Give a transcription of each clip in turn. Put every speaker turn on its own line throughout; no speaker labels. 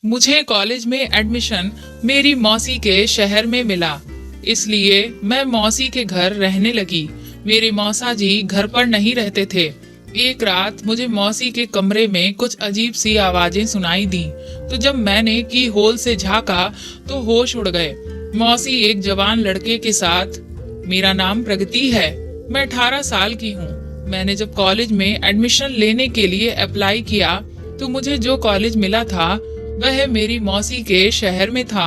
मुझे कॉलेज में एडमिशन मेरी मौसी के शहर में मिला, इसलिए मैं मौसी के घर रहने लगी। मेरे मौसा जी घर पर नहीं रहते थे। एक रात मुझे मौसी के कमरे में कुछ अजीब सी आवाजें सुनाई दी, तो जब मैंने की होल से झांका तो होश उड़ गए। मौसी एक जवान लड़के के साथ। मेरा नाम प्रगति है, मैं 18 साल की हूँ। मैंने जब कॉलेज में एडमिशन लेने के लिए अप्लाई किया तो मुझे जो कॉलेज मिला था वह मेरी मौसी के शहर में था।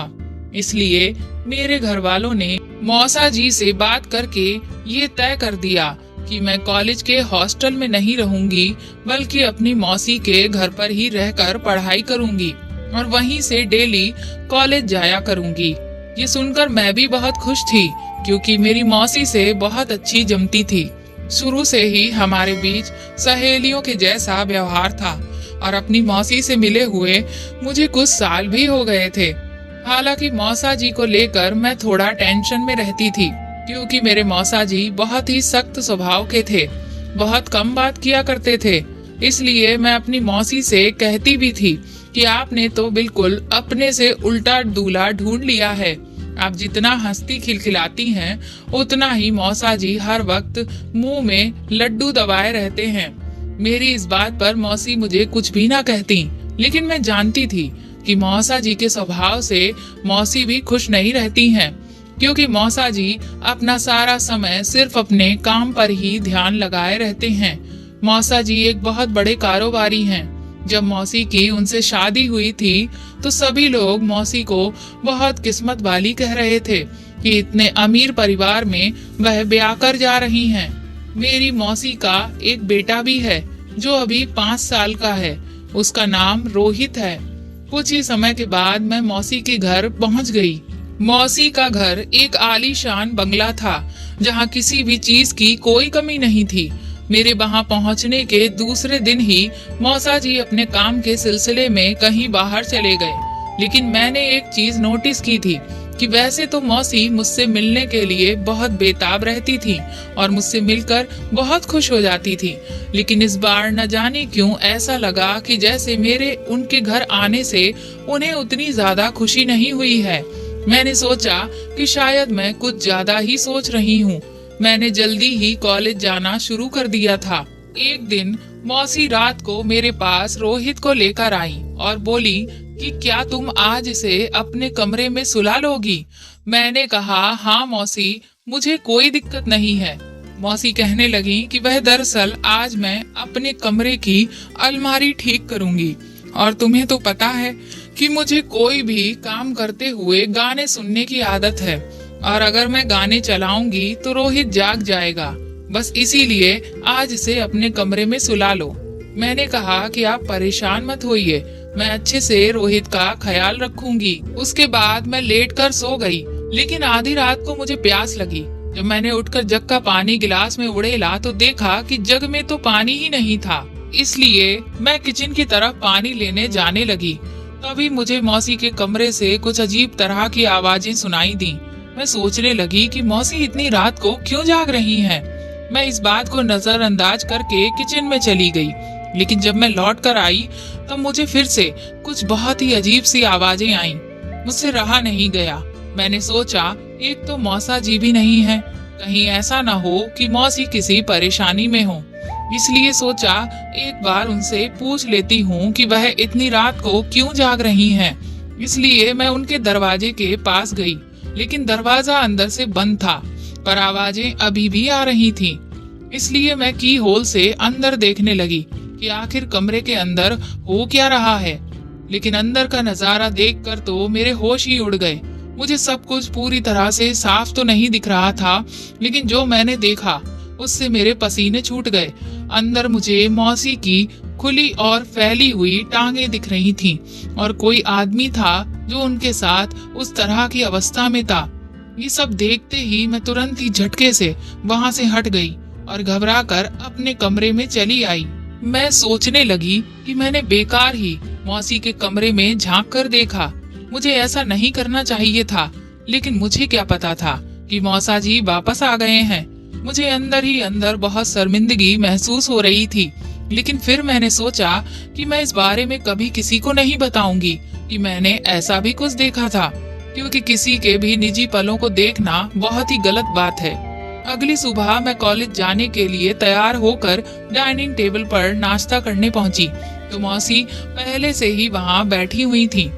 इसलिए मेरे घर वालों ने मौसा जी से बात करके ये तय कर दिया कि मैं कॉलेज के हॉस्टल में नहीं रहूंगी, बल्कि अपनी मौसी के घर पर ही रहकर पढ़ाई करूंगी और वहीं से डेली कॉलेज जाया करूंगी। ये सुनकर मैं भी बहुत खुश थी, क्योंकि मेरी मौसी से बहुत अच्छी जमती थी। शुरू से ही हमारे बीच सहेलियों के जैसा व्यवहार था और अपनी मौसी से मिले हुए मुझे कुछ साल भी हो गए थे। हालांकि मौसा जी को लेकर मैं थोड़ा टेंशन में रहती थी, क्योंकि मेरे मौसा जी बहुत ही सख्त स्वभाव के थे, बहुत कम बात किया करते थे। इसलिए मैं अपनी मौसी से कहती भी थी कि आपने तो बिल्कुल अपने से उल्टा दूल्हा ढूंढ लिया है। आप जितना हंसती खिलखिलाती हैं, उतना ही मौसा जी हर वक्त मुंह में लड्डू दबाए रहते हैं। मेरी इस बात पर मौसी मुझे कुछ भी ना कहती, लेकिन मैं जानती थी कि मौसा जी के स्वभाव से मौसी भी खुश नहीं रहती हैं, क्योंकि मौसा जी अपना सारा समय सिर्फ अपने काम पर ही ध्यान लगाए रहते हैं। मौसा जी एक बहुत बड़े कारोबारी हैं। जब मौसी की उनसे शादी हुई थी तो सभी लोग मौसी को बहुत किस्मत वाली कह रहे थे कि इतने अमीर परिवार में वह ब्याह कर जा रही हैं। मेरी मौसी का एक बेटा भी है जो अभी 5 साल का है। उसका नाम रोहित है। कुछ ही समय के बाद मैं मौसी के घर पहुंच गई। मौसी का घर एक आलीशान बंगला था, जहां किसी भी चीज की कोई कमी नहीं थी। मेरे वहां पहुंचने के दूसरे दिन ही मौसा जी अपने काम के सिलसिले में कहीं बाहर चले गए, लेकिन मैंने एक चीज नोटिस की थी कि वैसे तो मौसी मुझसे मिलने के लिए बहुत बेताब रहती थी और मुझसे मिलकर बहुत खुश हो जाती थी, लेकिन इस बार न जाने क्यों ऐसा लगा कि जैसे मेरे उनके घर आने से उन्हें उतनी ज्यादा खुशी नहीं हुई है। मैंने सोचा कि शायद मैं कुछ ज्यादा ही सोच रही हूँ। मैंने जल्दी ही कॉलेज जाना शुरू कर दिया था। एक दिन मौसी रात को मेरे पास रोहित को लेकर आई और बोली कि क्या तुम आज इसे अपने कमरे में सुला लोगी? मैंने कहा हाँ मौसी, मुझे कोई दिक्कत नहीं है। मौसी कहने लगी कि वह दरअसल आज मैं अपने कमरे की अलमारी ठीक करूंगी, और तुम्हें तो पता है कि मुझे कोई भी काम करते हुए गाने सुनने की आदत है, और अगर मैं गाने चलाऊंगी तो रोहित जाग जाएगा। बस इसीलिए आज इसे अपने कमरे में सुला लो। मैंने कहा कि आप परेशान मत होइए, मैं अच्छे से रोहित का ख्याल रखूंगी। उसके बाद मैं लेटकर सो गई, लेकिन आधी रात को मुझे प्यास लगी। जब मैंने उठकर जग का पानी गिलास में उड़ेला तो देखा कि जग में तो पानी ही नहीं था। इसलिए मैं किचन की तरफ पानी लेने जाने लगी। तभी मुझे मौसी के कमरे से कुछ अजीब तरह की आवाजें सुनाई दी। मैं सोचने लगी कि मौसी इतनी रात को क्यों जाग रही हैं। मैं इस बात को नजरअंदाज करके किचन में चली गई, लेकिन जब मैं लौट कर आई तब मुझे फिर से कुछ बहुत ही अजीब सी आवाजें आईं। मुझसे रहा नहीं गया। मैंने सोचा एक तो मौसा जी भी नहीं है, कहीं ऐसा ना हो कि मौसी किसी परेशानी में हो। इसलिए सोचा एक बार उनसे पूछ लेती हूँ कि वह इतनी रात को क्यों जाग रही हैं। इसलिए मैं उनके दरवाजे के पास गई, लेकिन दरवाजा अंदर से बंद था, पर आवाजें अभी भी आ रही थीं। इसलिए मैं की होल से अंदर देखने लगी कि आखिर कमरे के अंदर हो क्या रहा है। लेकिन अंदर का नजारा देखकर तो मेरे होश ही उड़ गए। मुझे सब कुछ पूरी तरह से साफ तो नहीं दिख रहा था, लेकिन जो मैंने देखा उससे मेरे पसीने छूट गए। अंदर मुझे मौसी की खुली और फैली हुई टांगे दिख रही थीं, और कोई आदमी था जो उनके साथ उस तरह की अवस्था में था। ये सब देखते ही मैं तुरंत ही झटके से वहां से हट गई और घबराकर अपने कमरे में चली आई। मैं सोचने लगी कि मैंने बेकार ही मौसी के कमरे में झांक कर देखा। मुझे ऐसा नहीं करना चाहिए था, लेकिन मुझे क्या पता था कि मौसा जी वापस आ गए हैं। मुझे अंदर ही अंदर बहुत शर्मिंदगी महसूस हो रही थी, लेकिन फिर मैंने सोचा कि मैं इस बारे में कभी किसी को नहीं बताऊंगी। कि मैंने ऐसा भी कुछ देखा था, क्योंकि किसी के भी निजी पलों को देखना बहुत ही गलत बात है। अगली सुबह मैं कॉलेज जाने के लिए तैयार होकर डाइनिंग टेबल पर नाश्ता करने पहुंची तो मौसी पहले से ही वहां बैठी हुई थी।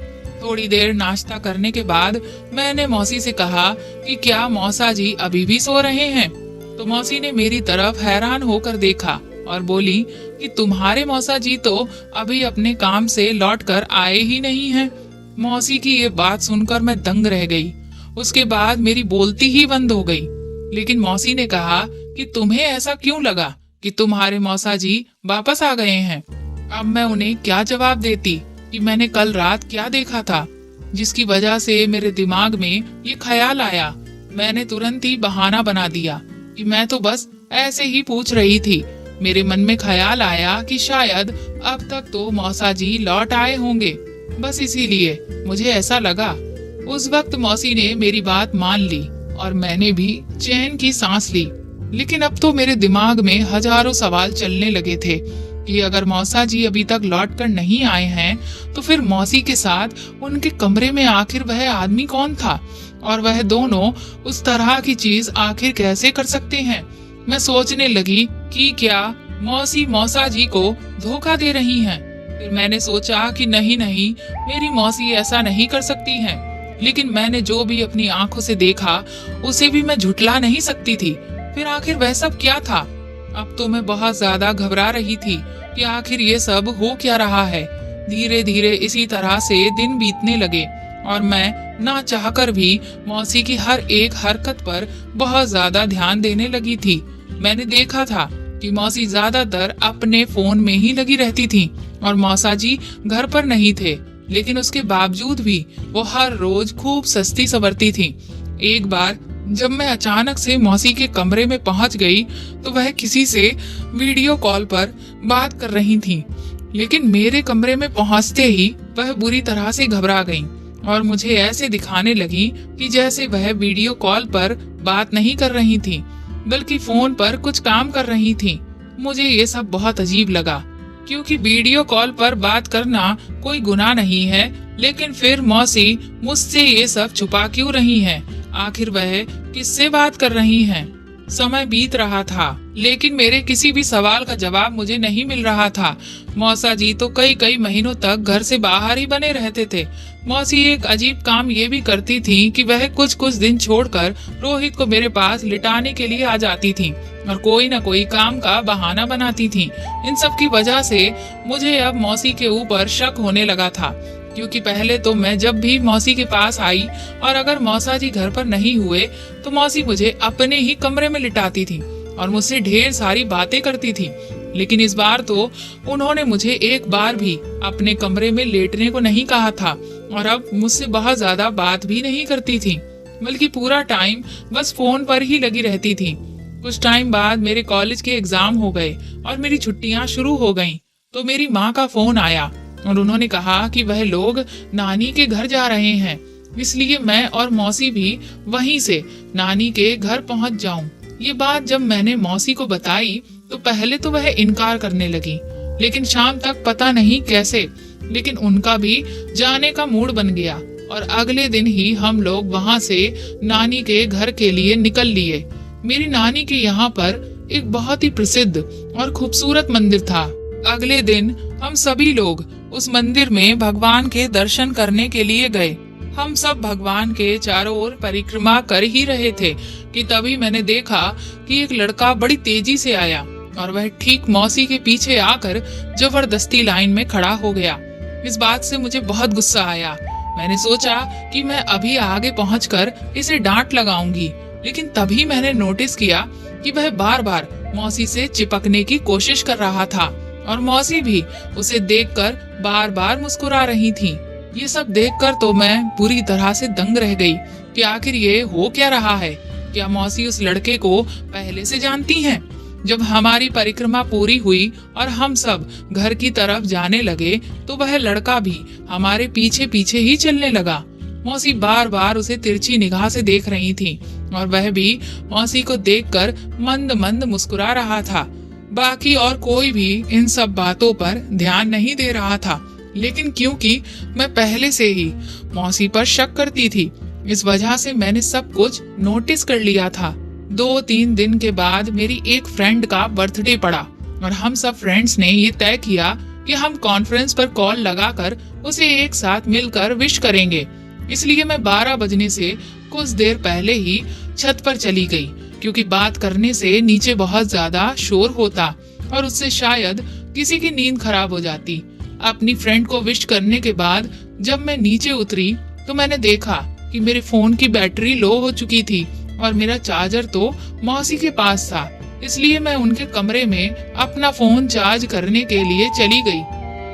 थोड़ी देर नाश्ता करने के बाद मैंने मौसी से कहा कि क्या मौसा जी अभी भी सो रहे हैं? तो मौसी ने मेरी तरफ हैरान होकर देखा और बोली कि तुम्हारे मौसा जी तो अभी अपने काम से लौटकर आए ही नहीं हैं। मौसी की ये बात सुनकर मैं दंग रह गई। उसके बाद मेरी बोलती ही बंद हो गई। लेकिन मौसी ने कहा कि तुम्हें ऐसा क्यों लगा कि तुम्हारे मौसा जी वापस आ गए हैं? अब मैं उन्हें क्या जवाब देती कि मैंने कल रात क्या देखा था, जिसकी वजह से मेरे दिमाग में ये ख्याल आया। मैंने तुरंत ही बहाना बना दिया कि मैं तो बस ऐसे ही पूछ रही थी। मेरे मन में ख्याल आया कि शायद अब तक तो मौसा जी लौट आए होंगे, बस इसीलिए मुझे ऐसा लगा। उस वक्त मौसी ने मेरी बात मान ली और मैंने भी चैन की सांस ली। लेकिन अब तो मेरे दिमाग में हजारों सवाल चलने लगे थे कि अगर मौसा जी अभी तक लौट कर नहीं आए हैं तो फिर मौसी के साथ उनके कमरे में आखिर वह आदमी कौन था, और वह दोनों उस तरह की चीज आखिर कैसे कर सकते हैं। मैं सोचने लगी कि क्या मौसी मौसा जी को धोखा दे रही हैं। फिर मैंने सोचा कि नहीं नहीं, मेरी मौसी ऐसा नहीं कर सकती हैं। लेकिन मैंने जो भी अपनी आंखों से देखा उसे भी मैं झुठला नहीं सकती थी। फिर आखिर वह सब क्या था? अब तो मैं बहुत ज्यादा घबरा रही थी कि आखिर ये सब हो क्या रहा है। धीरे धीरे इसी तरह से दिन बीतने लगे और मैं ना चाहकर भी मौसी की हर एक हरकत पर बहुत ज्यादा ध्यान देने लगी थी। मैंने देखा था कि मौसी ज्यादातर अपने फोन में ही लगी रहती थी और मौसा जी घर पर नहीं थे। लेकिन उसके बावजूद भी वो हर रोज खूब सस्ती संवरती थी। एक बार जब मैं अचानक से मौसी के कमरे में पहुंच गई तो वह किसी से वीडियो कॉल पर बात कर रही थी। लेकिन मेरे कमरे में पहुंचते ही वह बुरी तरह से घबरा गई और मुझे ऐसे दिखाने लगी कि जैसे वह वीडियो कॉल पर बात नहीं कर रही थी बल्कि फोन पर कुछ काम कर रही थी। मुझे ये सब बहुत अजीब लगा, क्योंकि वीडियो कॉल पर बात करना कोई गुनाह नहीं है। लेकिन फिर मौसी मुझसे ये सब छुपा क्यों रही हैं? आखिर वह किससे बात कर रही हैं? समय बीत रहा था लेकिन मेरे किसी भी सवाल का जवाब मुझे नहीं मिल रहा था। मौसा जी तो कई कई महीनों तक घर से बाहर ही बने रहते थे। मौसी एक अजीब काम ये भी करती थी कि वह कुछ कुछ दिन छोड़कर रोहित को मेरे पास लिटाने के लिए आ जाती थी और कोई न कोई काम का बहाना बनाती थी। इन सब की वजह से मुझे अब मौसी के ऊपर शक होने लगा था, क्योंकि पहले तो मैं जब भी मौसी के पास आई और अगर मौसा जी घर पर नहीं हुए तो मौसी मुझे अपने ही कमरे में लिटाती थी और मुझसे ढेर सारी बातें करती थी। लेकिन इस बार तो उन्होंने मुझे एक बार भी अपने कमरे में लेटने को नहीं कहा था और अब मुझसे बहुत ज्यादा बात भी नहीं करती थी, बल्कि पूरा टाइम बस फोन पर ही लगी रहती थी। कुछ टाइम बाद मेरे कॉलेज के एग्जाम हो गए और मेरी छुट्टियां शुरू हो गईं, तो मेरी माँ का फोन आया और उन्होंने कहा कि वह लोग नानी के घर जा रहे हैं, इसलिए मैं और मौसी भी वहीं से नानी के घर पहुंच जाऊं। ये बात जब मैंने मौसी को बताई तो पहले तो वह इनकार करने लगी, लेकिन शाम तक पता नहीं कैसे लेकिन उनका भी जाने का मूड बन गया और अगले दिन ही हम लोग वहां से नानी के घर के लिए निकल लिए। मेरी नानी के यहाँ पर एक बहुत ही प्रसिद्ध और खूबसूरत मंदिर था। अगले दिन हम सभी लोग उस मंदिर में भगवान के दर्शन करने के लिए गए। हम सब भगवान के चारों ओर परिक्रमा कर ही रहे थे कि तभी मैंने देखा कि एक लड़का बड़ी तेजी से आया और वह ठीक मौसी के पीछे आकर जबरदस्ती लाइन में खड़ा हो गया। इस बात से मुझे बहुत गुस्सा आया। मैंने सोचा कि मैं अभी आगे पहुंचकर इसे डांट लगाऊंगी, लेकिन तभी मैंने नोटिस किया कि वह बार बार मौसी से चिपकने की कोशिश कर रहा था और मौसी भी उसे देखकर बार बार मुस्कुरा रही थी। ये सब देखकर तो मैं पूरी तरह से दंग रह गई कि आखिर ये हो क्या रहा है। क्या मौसी उस लड़के को पहले से जानती हैं? जब हमारी परिक्रमा पूरी हुई और हम सब घर की तरफ जाने लगे तो वह लड़का भी हमारे पीछे पीछे ही चलने लगा। मौसी बार बार उसे तिरछी निगाह से देख रही थी और वह भी मौसी को देखकर मंद मंद मुस्कुरा रहा था। बाकी और कोई भी इन सब बातों पर ध्यान नहीं दे रहा था। लेकिन क्योंकि मैं पहले से ही मौसी पर शक करती थी, इस वजह से मैंने सब कुछ नोटिस कर लिया था। 2-3 दिन के बाद मेरी एक फ्रेंड का बर्थडे पड़ा और हम सब फ्रेंड्स ने ये तय किया कि हम कॉन्फ्रेंस पर कॉल लगाकर उसे एक साथ मिलकर विश करेंगे। इसलिए मैं 12 बजने से कुछ देर पहले ही छत पर चली गई, क्योंकि बात करने से नीचे बहुत ज्यादा शोर होता और उससे शायद किसी की नींद खराब हो जाती। अपनी फ्रेंड को विश करने के बाद जब मैं नीचे उतरी तो मैंने देखा कि मेरे फोन की बैटरी लो हो चुकी थी और मेरा चार्जर तो मौसी के पास था। इसलिए मैं उनके कमरे में अपना फोन चार्ज करने के लिए चली गई।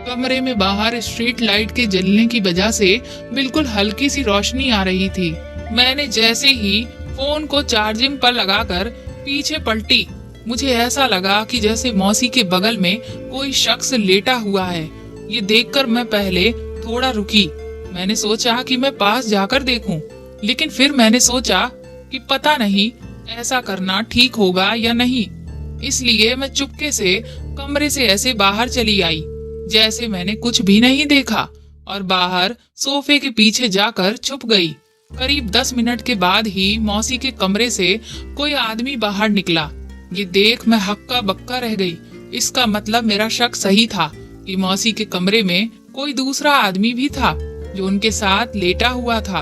कमरे में बाहर स्ट्रीट लाइट के जलने की वजह से बिल्कुल हल्की सी रोशनी आ रही थी। मैंने जैसे ही फोन को चार्जिंग पर लगाकर पीछे पलटी, मुझे ऐसा लगा कि जैसे मौसी के बगल में कोई शख्स लेटा हुआ है। ये देखकर मैं पहले थोड़ा रुकी। मैंने सोचा कि मैं पास जाकर देखूं, लेकिन फिर मैंने सोचा कि पता नहीं ऐसा करना ठीक होगा या नहीं। इसलिए मैं चुपके से कमरे से ऐसे बाहर चली आई जैसे मैंने कुछ भी नहीं देखा और बाहर सोफे के पीछे जाकर छुप गई। करीब 10 मिनट के बाद ही मौसी के कमरे से कोई आदमी बाहर निकला। ये देख मैं हक्का बक्का रह गई। इसका मतलब मेरा शक सही था कि मौसी के कमरे में कोई दूसरा आदमी भी था जो उनके साथ लेटा हुआ था।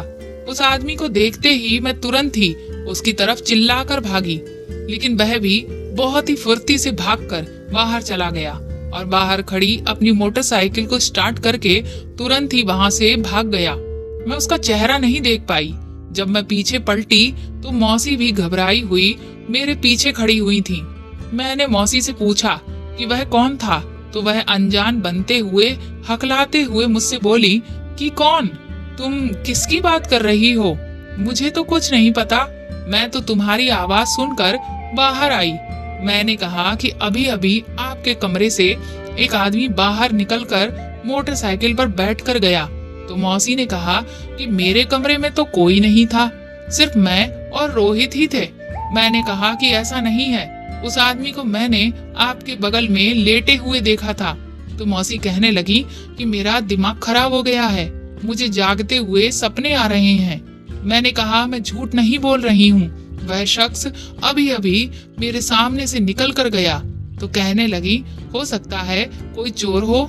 उस आदमी को देखते ही मैं तुरंत ही उसकी तरफ चिल्लाकर भागी, लेकिन वह भी बहुत ही फुर्ती से भागकर बाहर चला गया और बाहर खड़ी अपनी मोटरसाइकिल को स्टार्ट करके तुरंत ही वहां से भाग गया। मैं उसका चेहरा नहीं देख पाई। जब मैं पीछे पलटी तो मौसी भी घबराई हुई मेरे पीछे खड़ी हुई थी। मैंने मौसी से पूछा कि वह कौन था, तो वह अनजान बनते हुए हकलाते हुए मुझसे बोली कि कौन, तुम किसकी बात कर रही हो? मुझे तो कुछ नहीं पता, मैं तो तुम्हारी आवाज सुनकर बाहर आई। मैंने कहा कि अभी अभी आपके कमरे से एक आदमी बाहर निकलकर मोटरसाइकिल पर बैठकर गया। तो मौसी ने कहा कि मेरे कमरे में तो कोई नहीं था, सिर्फ मैं और रोहित ही थे। मैंने कहा कि ऐसा नहीं है, उस आदमी को मैंने आपके बगल में लेटे हुए देखा था। तो मौसी कहने लगी कि मेरा दिमाग खराब हो गया है, मुझे जागते हुए सपने आ रहे हैं। मैंने कहा मैं झूठ नहीं बोल रही हूँ, वह शख्स अभी अभी मेरे सामने से निकल कर गया। तो कहने लगी हो सकता है कोई चोर हो।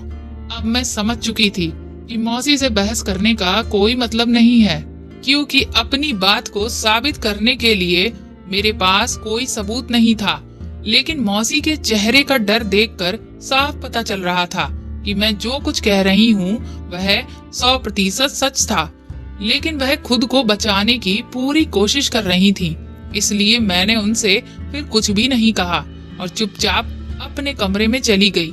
अब मैं समझ चुकी थी कि मौसी से बहस करने का कोई मतलब नहीं है, क्योंकि अपनी बात को साबित करने के लिए मेरे पास कोई सबूत नहीं था। लेकिन मौसी के चेहरे का डर देखकर साफ पता चल रहा था कि मैं जो कुछ कह रही हूँ वह 100% सच था। लेकिन वह खुद को बचाने की पूरी कोशिश कर रही थी। इसलिए मैंने उनसे फिर कुछ भी नहीं कहा और चुपचाप अपने कमरे में चली गई।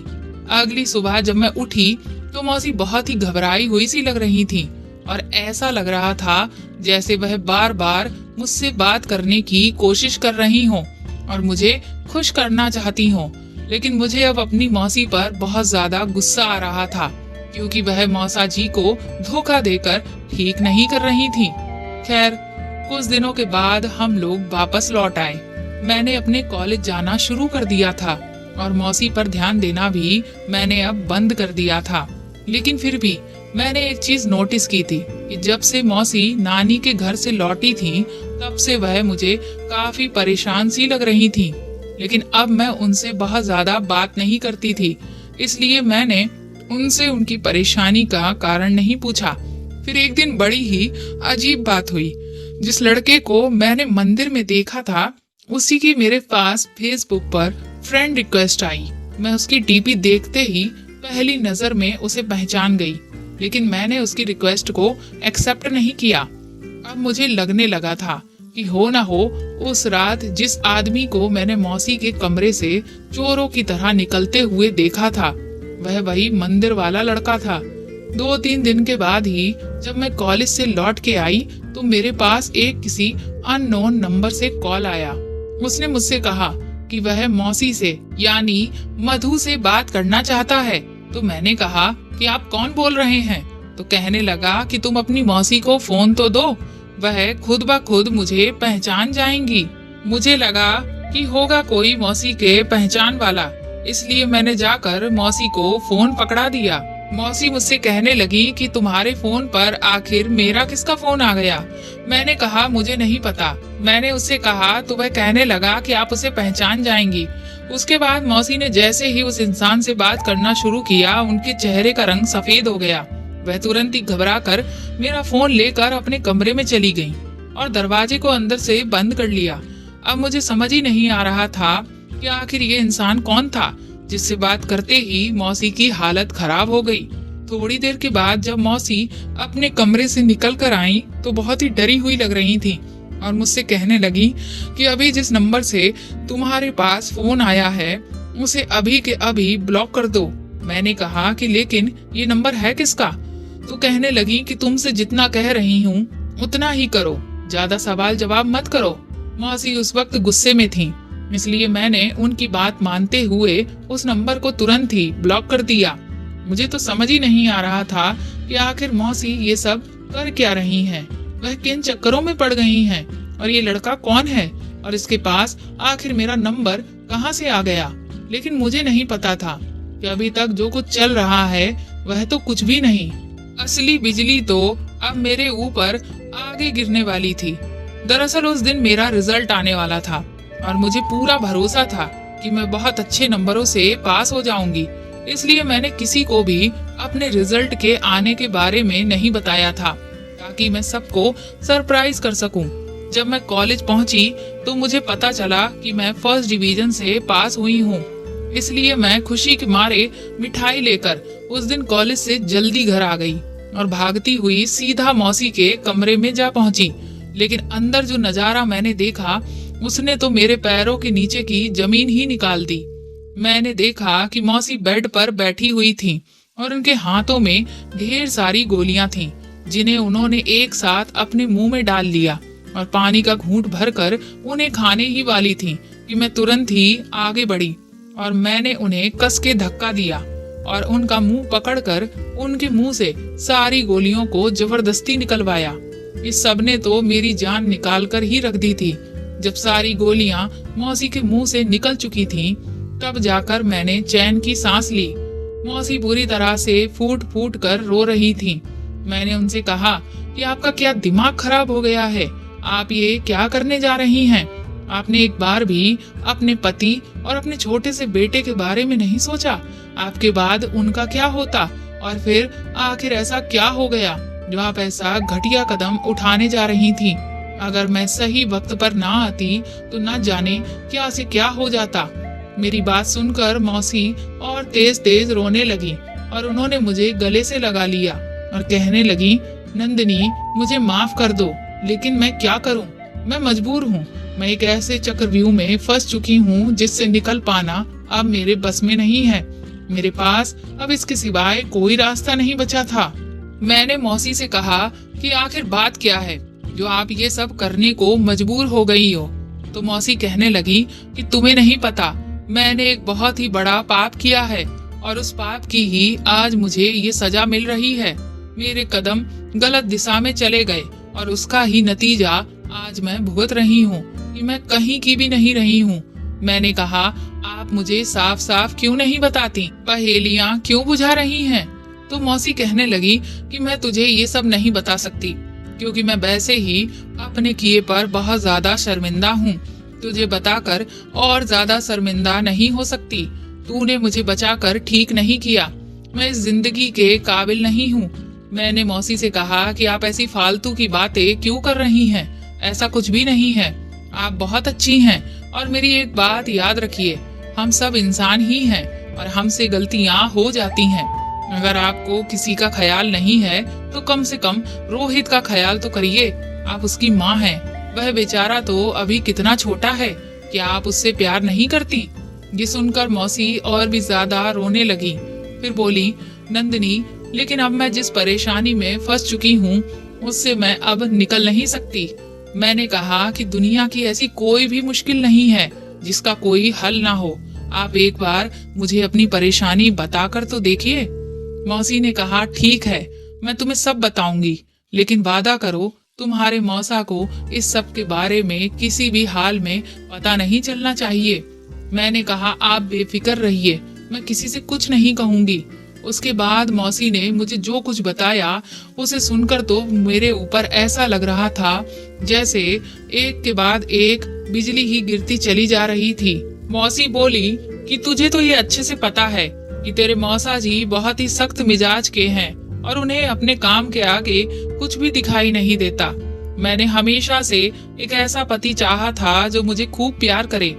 अगली सुबह जब मैं उठी तो मौसी बहुत ही घबराई हुई सी लग रही थी और ऐसा लग रहा था जैसे वह बार बार मुझसे बात करने की कोशिश कर रही हो और मुझे खुश करना चाहती हो। लेकिन मुझे अब अपनी मौसी पर बहुत ज्यादा गुस्सा आ रहा था, क्योंकि वह मौसा जी को धोखा देकर ठीक नहीं कर रही थी। खैर, कुछ दिनों के बाद हम लोग वापस लौट आए। मैंने अपने कॉलेज जाना शुरू कर दिया था और मौसी पर ध्यान देना भी मैंने अब बंद कर दिया था। लेकिन फिर भी मैंने एक चीज नोटिस की थी कि जब से मौसी नानी के घर से लौटी थी तब से वह मुझे काफी परेशान सी लग रही थी। लेकिन अब मैं उनसे बहुत ज्यादा बात नहीं करती थी, इसलिए मैंने उनसे उनकी परेशानी का कारण नहीं पूछा। फिर एक दिन बड़ी ही अजीब बात हुई। जिस लड़के को मैंने मंदिर में देखा था उसी की मेरे पास फेसबुक पर फ्रेंड रिक्वेस्ट आई। मैं उसकी डीपी देखते ही पहली नजर में उसे पहचान गई, लेकिन मैंने उसकी रिक्वेस्ट को एक्सेप्ट नहीं किया। अब मुझे लगने लगा था कि हो ना हो उस रात जिस आदमी को मैंने मौसी के कमरे से चोरों की तरह निकलते हुए देखा था वह वही मंदिर वाला लड़का था। 2-3 दिन के बाद ही जब मैं कॉलेज से लौट के आई तो मेरे पास एक किसी अननोन नंबर से कॉल आया। उसने मुझसे कहा कि वह मौसी से यानी मधु से बात करना चाहता है। तो मैंने कहा कि आप कौन बोल रहे हैं? तो कहने लगा कि तुम अपनी मौसी को फोन तो दो, वह खुद ब खुद मुझे पहचान जाएंगी। मुझे लगा कि होगा कोई मौसी के पहचान वाला, इसलिए मैंने जाकर मौसी को फोन पकड़ा दिया मौसी मुझसे कहने लगी कि तुम्हारे फोन पर आखिर मेरा किसका फोन आ गया। मैंने कहा मुझे नहीं पता। मैंने उससे कहा तो वह कहने लगा कि आप उसे पहचान जाएंगी। उसके बाद मौसी ने जैसे ही उस इंसान से बात करना शुरू किया, उनके चेहरे का रंग सफेद हो गया। वह तुरंत ही घबरा कर मेरा फोन लेकर अपने कमरे में चली गई और दरवाजे को अंदर से बंद कर लिया। अब मुझे समझ ही नहीं आ रहा था कि आखिर ये इंसान कौन था जिससे बात करते ही मौसी की हालत खराब हो गई। थोड़ी देर के बाद जब मौसी अपने कमरे से निकल कर आई तो बहुत ही डरी हुई लग रही थी और मुझसे कहने लगी कि अभी जिस नंबर से तुम्हारे पास फोन आया है उसे अभी के अभी ब्लॉक कर दो। मैंने कहा कि लेकिन ये नंबर है किसका? तो कहने लगी कि तुमसे जितना कह रही हूँ उतना ही करो, ज्यादा सवाल जवाब मत करो। मौसी उस वक्त गुस्से में थी, इसलिए मैंने उनकी बात मानते हुए उस नंबर को तुरंत ही ब्लॉक कर दिया। मुझे तो समझ ही नहीं आ रहा था कि आखिर मौसी ये सब कर क्या रही हैं, वह किन चक्करों में पड़ गई हैं और ये लड़का कौन है और इसके पास आखिर मेरा नंबर कहाँ से आ गया। लेकिन मुझे नहीं पता था कि अभी तक जो कुछ चल रहा है वह तो कुछ भी नहीं। असली बिजली तो अब मेरे ऊपर आगे गिरने वाली थी। दरअसल उस दिन मेरा रिजल्ट आने वाला था और मुझे पूरा भरोसा था कि मैं बहुत अच्छे नंबरों से पास हो जाऊंगी। इसलिए मैंने किसी को भी अपने रिजल्ट के आने के बारे में नहीं बताया था ताकि मैं सबको सरप्राइज कर सकूं। जब मैं कॉलेज पहुंची तो मुझे पता चला कि मैं फर्स्ट डिवीजन से पास हुई हूं। इसलिए मैं खुशी के मारे मिठाई लेकर उस दिन कॉलेज से जल्दी घर आ गई और भागती हुई सीधा मौसी के कमरे में जा पहुंची। लेकिन अंदर जो नजारा मैंने देखा उसने तो मेरे पैरों के नीचे की जमीन ही निकाल दी। मैंने देखा कि मौसी बेड पर बैठी हुई थी और उनके हाथों में ढेर सारी गोलियां थीं, जिन्हें उन्होंने एक साथ अपने मुंह में डाल लिया और पानी का घूंट भरकर उन्हें खाने ही वाली थीं कि मैं तुरंत ही आगे बढ़ी और मैंने उन्हें कस के धक्का दिया और उनका मुंह पकड़कर उनके मुंह से सारी गोलियों को जबरदस्ती निकलवाया। इस सब ने तो मेरी जान निकाल कर ही रख दी थी। जब सारी गोलियां मौसी के मुंह से निकल चुकी थीं, तब जाकर मैंने चैन की सांस ली। मौसी बुरी तरह से फूट फूट कर रो रही थीं। मैंने उनसे कहा कि आपका क्या दिमाग खराब हो गया है? आप ये क्या करने जा रही हैं? आपने एक बार भी अपने पति और अपने छोटे से बेटे के बारे में नहीं सोचा? आपके बाद उनका क्या होता? और फिर आखिर ऐसा क्या हो गया जो आप ऐसा घटिया कदम उठाने जा रही थी? अगर मैं सही वक्त पर ना आती तो न जाने क्या से क्या हो जाता। मेरी बात सुनकर मौसी और तेज तेज रोने लगी और उन्होंने मुझे गले से लगा लिया और कहने लगी, नंदिनी मुझे माफ कर दो, लेकिन मैं क्या करूं? मैं मजबूर हूं। मैं एक ऐसे चक्रव्यूह में फंस चुकी हूं जिससे निकल पाना अब मेरे बस में नहीं है। मेरे पास अब इसके सिवाय कोई रास्ता नहीं बचा था। मैंने मौसी से कहा कि आखिर बात क्या है जो आप ये सब करने को मजबूर हो गई हो। तो मौसी कहने लगी कि तुम्हें नहीं पता, मैंने एक बहुत ही बड़ा पाप किया है और उस पाप की ही आज मुझे ये सजा मिल रही है। मेरे कदम गलत दिशा में चले गए और उसका ही नतीजा आज मैं भुगत रही हूँ कि मैं कहीं की भी नहीं रही हूँ। मैंने कहा, आप मुझे साफ साफ क्यों नहीं बताती? पहेलियाँ क्यों बुझा रही हैं? तो मौसी कहने लगी कि मैं तुझे ये सब नहीं बता सकती क्योंकि मैं वैसे ही अपने किए पर बहुत ज्यादा शर्मिंदा हूँ। तुझे बताकर और ज्यादा शर्मिंदा नहीं हो सकती। तूने मुझे बचाकर ठीक नहीं किया। मैं इस जिंदगी के काबिल नहीं हूँ। मैंने मौसी से कहा कि आप ऐसी फालतू की बातें क्यों कर रही हैं? ऐसा कुछ भी नहीं है। आप बहुत अच्छी हैं और मेरी एक बात याद रखिए, हम सब इंसान ही हैं और हमसे गलतियां हो जाती हैं। अगर आपको किसी का ख्याल नहीं है तो कम से कम रोहित का ख्याल तो करिए। आप उसकी माँ हैं। वह बेचारा तो अभी कितना छोटा है। क्या आप उससे प्यार नहीं करती? ये सुनकर मौसी और भी ज्यादा रोने लगी। फिर बोली, नंदिनी लेकिन अब मैं जिस परेशानी में फंस चुकी हूँ उससे मैं अब निकल नहीं सकती। मैंने कहा कि दुनिया की ऐसी कोई भी मुश्किल नहीं है जिसका कोई हल ना हो। आप एक बार मुझे अपनी परेशानी बताकर तो देखिए। मौसी ने कहा, ठीक है, मैं तुम्हें सब बताऊंगी, लेकिन वादा करो तुम्हारे मौसा को इस सब के बारे में किसी भी हाल में पता नहीं चलना चाहिए। मैंने कहा, आप बेफिक्र रहिए, मैं किसी से कुछ नहीं कहूंगी। उसके बाद मौसी ने मुझे जो कुछ बताया उसे सुनकर तो मेरे ऊपर ऐसा लग रहा था जैसे एक के बाद एक बिजली ही गिरती चली जा रही थी। मौसी बोली कि तुझे तो ये अच्छे से पता है कि तेरे मौसा जी बहुत ही सख्त मिजाज के हैं और उन्हें अपने काम के आगे कुछ भी दिखाई नहीं देता। मैंने हमेशा से एक ऐसा पति चाहा था जो मुझे खूब प्यार करे।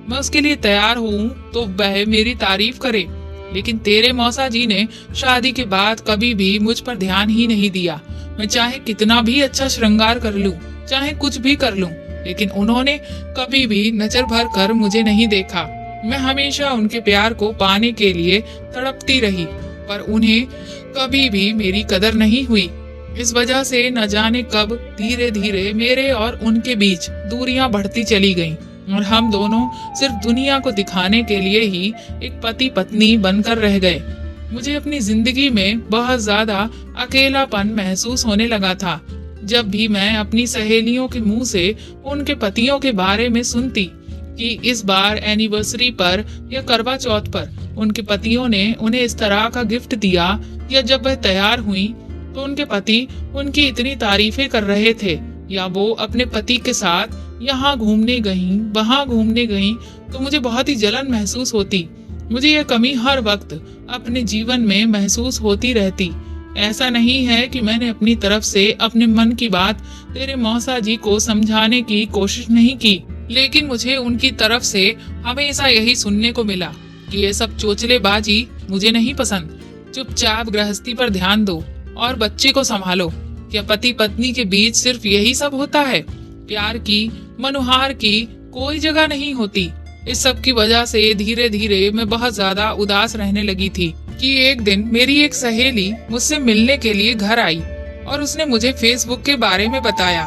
मैं उसके लिए तैयार हूँ तो वह मेरी तारीफ करे, लेकिन तेरे मौसा जी ने शादी के बाद कभी भी मुझ पर ध्यान ही नहीं दिया। मैं चाहे कितना भी अच्छा श्रृंगार कर लूं, चाहे कुछ भी कर लूं, लेकिन उन्होंने कभी भी नजर भर कर मुझे नहीं देखा। मैं हमेशा उनके प्यार को पाने के लिए तड़पती रही, पर उन्हें कभी भी मेरी कदर नहीं हुई। इस वजह से न जाने कब धीरे धीरे मेरे और उनके बीच दूरियां बढ़ती चली गईं और हम दोनों सिर्फ दुनिया को दिखाने के लिए ही एक पति पत्नी बनकर रह गए। मुझे अपनी जिंदगी में बहुत ज्यादा अकेलापन महसूस होने लगा था। जब भी मैं अपनी सहेलियों के मुंह से उनके पतियों के बारे में सुनती कि इस बार एनिवर्सरी पर या करवा चौथ पर उनके पतियों ने उन्हें इस तरह का गिफ्ट दिया, या जब वह तैयार हुई तो उनके पति उनकी इतनी तारीफें कर रहे थे, या वो अपने पति के साथ यहाँ घूमने गईं, वहाँ घूमने गईं, तो मुझे बहुत ही जलन महसूस होती। मुझे यह कमी हर वक्त अपने जीवन में महसूस होती रहती। ऐसा नहीं है कि मैंने अपनी तरफ से अपने मन की बात तेरे मौसा जी को समझाने की कोशिश नहीं की, लेकिन मुझे उनकी तरफ से हमेशा यही सुनने को मिला कि ये सब चोचलेबाजी मुझे नहीं पसंद। चुपचाप गृहस्थी पर ध्यान दो और बच्चे को संभालो। क्या पति पत्नी के बीच सिर्फ यही सब होता है? प्यार की, मनुहार की कोई जगह नहीं होती। इस सब की वजह से धीरे धीरे मैं बहुत ज्यादा उदास रहने लगी थी कि एक दिन मेरी एक सहेली मुझसे मिलने के लिए घर आई और उसने मुझे फेसबुक के बारे में बताया।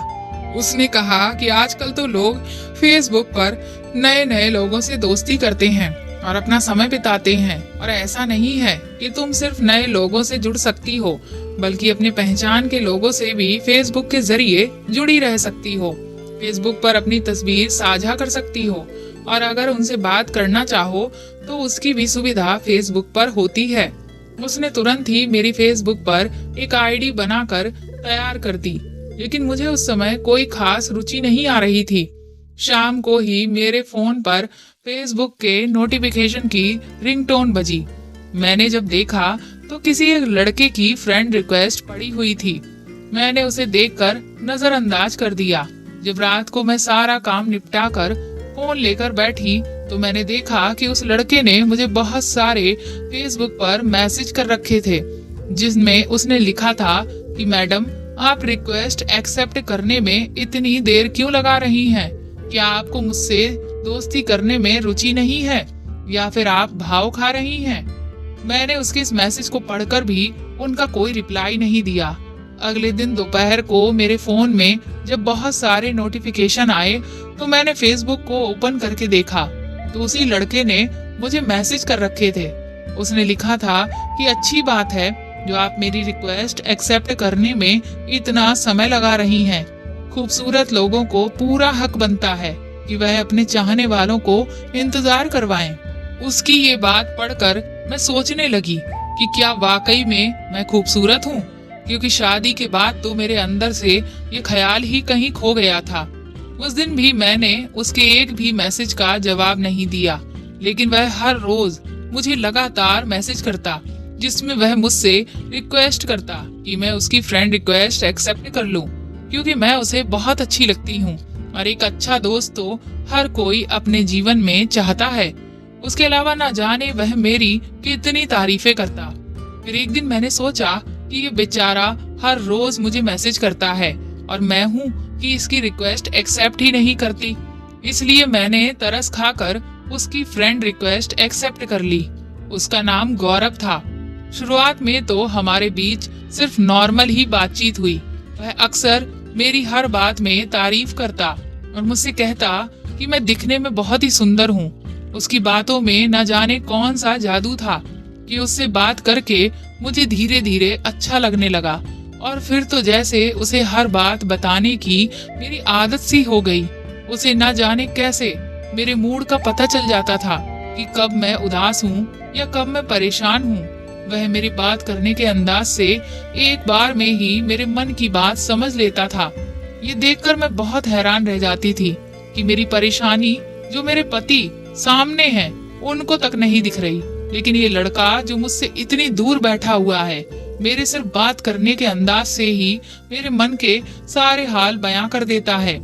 उसने कहा कि आजकल तो लोग फेसबुक पर नए नए लोगों से दोस्ती करते हैं और अपना समय बिताते हैं, और ऐसा नहीं है कि तुम सिर्फ नए लोगों से जुड़ सकती हो, बल्कि अपने पहचान के लोगों से भी फेसबुक के जरिए जुड़ी रह सकती हो। फेसबुक पर अपनी तस्वीर साझा कर सकती हो और अगर उनसे बात करना चाहो तो उसकी भी सुविधा फेसबुक पर होती है। उसने तुरंत ही मेरी फेसबुक पर एक आईडी बनाकर तैयार कर दी, लेकिन मुझे उस समय कोई खास रुचि नहीं आ रही थी। शाम को ही मेरे फोन पर फेसबुक के नोटिफिकेशन की रिंगटोन बजी। मैंने जब देखा तो किसी एक लड़के की फ्रेंड रिक्वेस्ट पड़ी हुई थी। मैंने उसे देखकर नजरअंदाज कर दिया। जब रात को मैं सारा काम निपटा कर फोन लेकर बैठी तो मैंने देखा कि उस लड़के ने मुझे बहुत सारे फेसबुक पर मैसेज कर रखे थे, जिसमें उसने लिखा था कि मैडम, आप रिक्वेस्ट एक्सेप्ट करने में इतनी देर क्यों लगा रही हैं? क्या आपको मुझसे दोस्ती करने में रुचि नहीं है, या फिर आप भाव खा रही हैं? मैंने उसके इस मैसेज को पढ़कर भी उनका कोई रिप्लाई नहीं दिया। अगले दिन दोपहर को मेरे फोन में जब बहुत सारे नोटिफिकेशन आए तो मैंने फेसबुक को ओपन करके देखा तो उसी लड़के ने मुझे मैसेज कर रखे थे। उसने लिखा था कि अच्छी बात है जो आप मेरी रिक्वेस्ट एक्सेप्ट करने में इतना समय लगा रही हैं। खूबसूरत लोगों को पूरा हक बनता है कि वह अपने चाहने वालों को इंतजार करवाएं। उसकी ये बात पढ़कर मैं सोचने लगी कि क्या वाकई में मैं खूबसूरत हूँ, क्योंकि शादी के बाद तो मेरे अंदर से ये ख्याल ही कहीं खो गया था। उस दिन भी मैंने उसके एक भी मैसेज का जवाब नहीं दिया, लेकिन वह हर रोज मुझे लगातार मैसेज करता जिसमें वह मुझसे रिक्वेस्ट करता कि मैं उसकी फ्रेंड रिक्वेस्ट एक्सेप्ट कर लूं, क्योंकि मैं उसे बहुत अच्छी लगती हूँ और एक अच्छा दोस्त तो हर कोई अपने जीवन में चाहता है। उसके अलावा ना जाने वह मेरी कितनी तारीफें करता। फिर एक दिन मैंने सोचा कि ये बेचारा हर रोज मुझे मैसेज करता है और मैं हूँ कि इसकी रिक्वेस्ट एक्सेप्ट ही नहीं करती। इसलिए मैंने तरस खाकर उसकी फ्रेंड रिक्वेस्ट एक्सेप्ट कर ली। उसका नाम गौरव था। शुरुआत में तो हमारे बीच सिर्फ नॉर्मल ही बातचीत हुई। वह अक्सर मेरी हर बात में तारीफ करता और मुझसे कहता कि मैं दिखने में बहुत ही सुंदर हूँ। उसकी बातों में न जाने कौन सा जादू था कि उससे बात करके मुझे धीरे धीरे अच्छा लगने लगा, और फिर तो जैसे उसे हर बात बताने की मेरी आदत सी हो गई। उसे न जाने कैसे मेरे मूड का पता चल जाता था कि कब मैं उदास हूँ या कब मैं परेशान हूँ। वह मेरी बात करने के अंदाज से एक बार में ही मेरे मन की बात समझ लेता था। ये देखकर मैं बहुत हैरान रह जाती थी कि मेरी परेशानी जो मेरे पति सामने है उनको तक नहीं दिख रही, लेकिन ये लड़का जो मुझसे इतनी दूर बैठा हुआ है मेरे सिर्फ बात करने के अंदाज से ही मेरे मन के सारे हाल बयां कर देता है।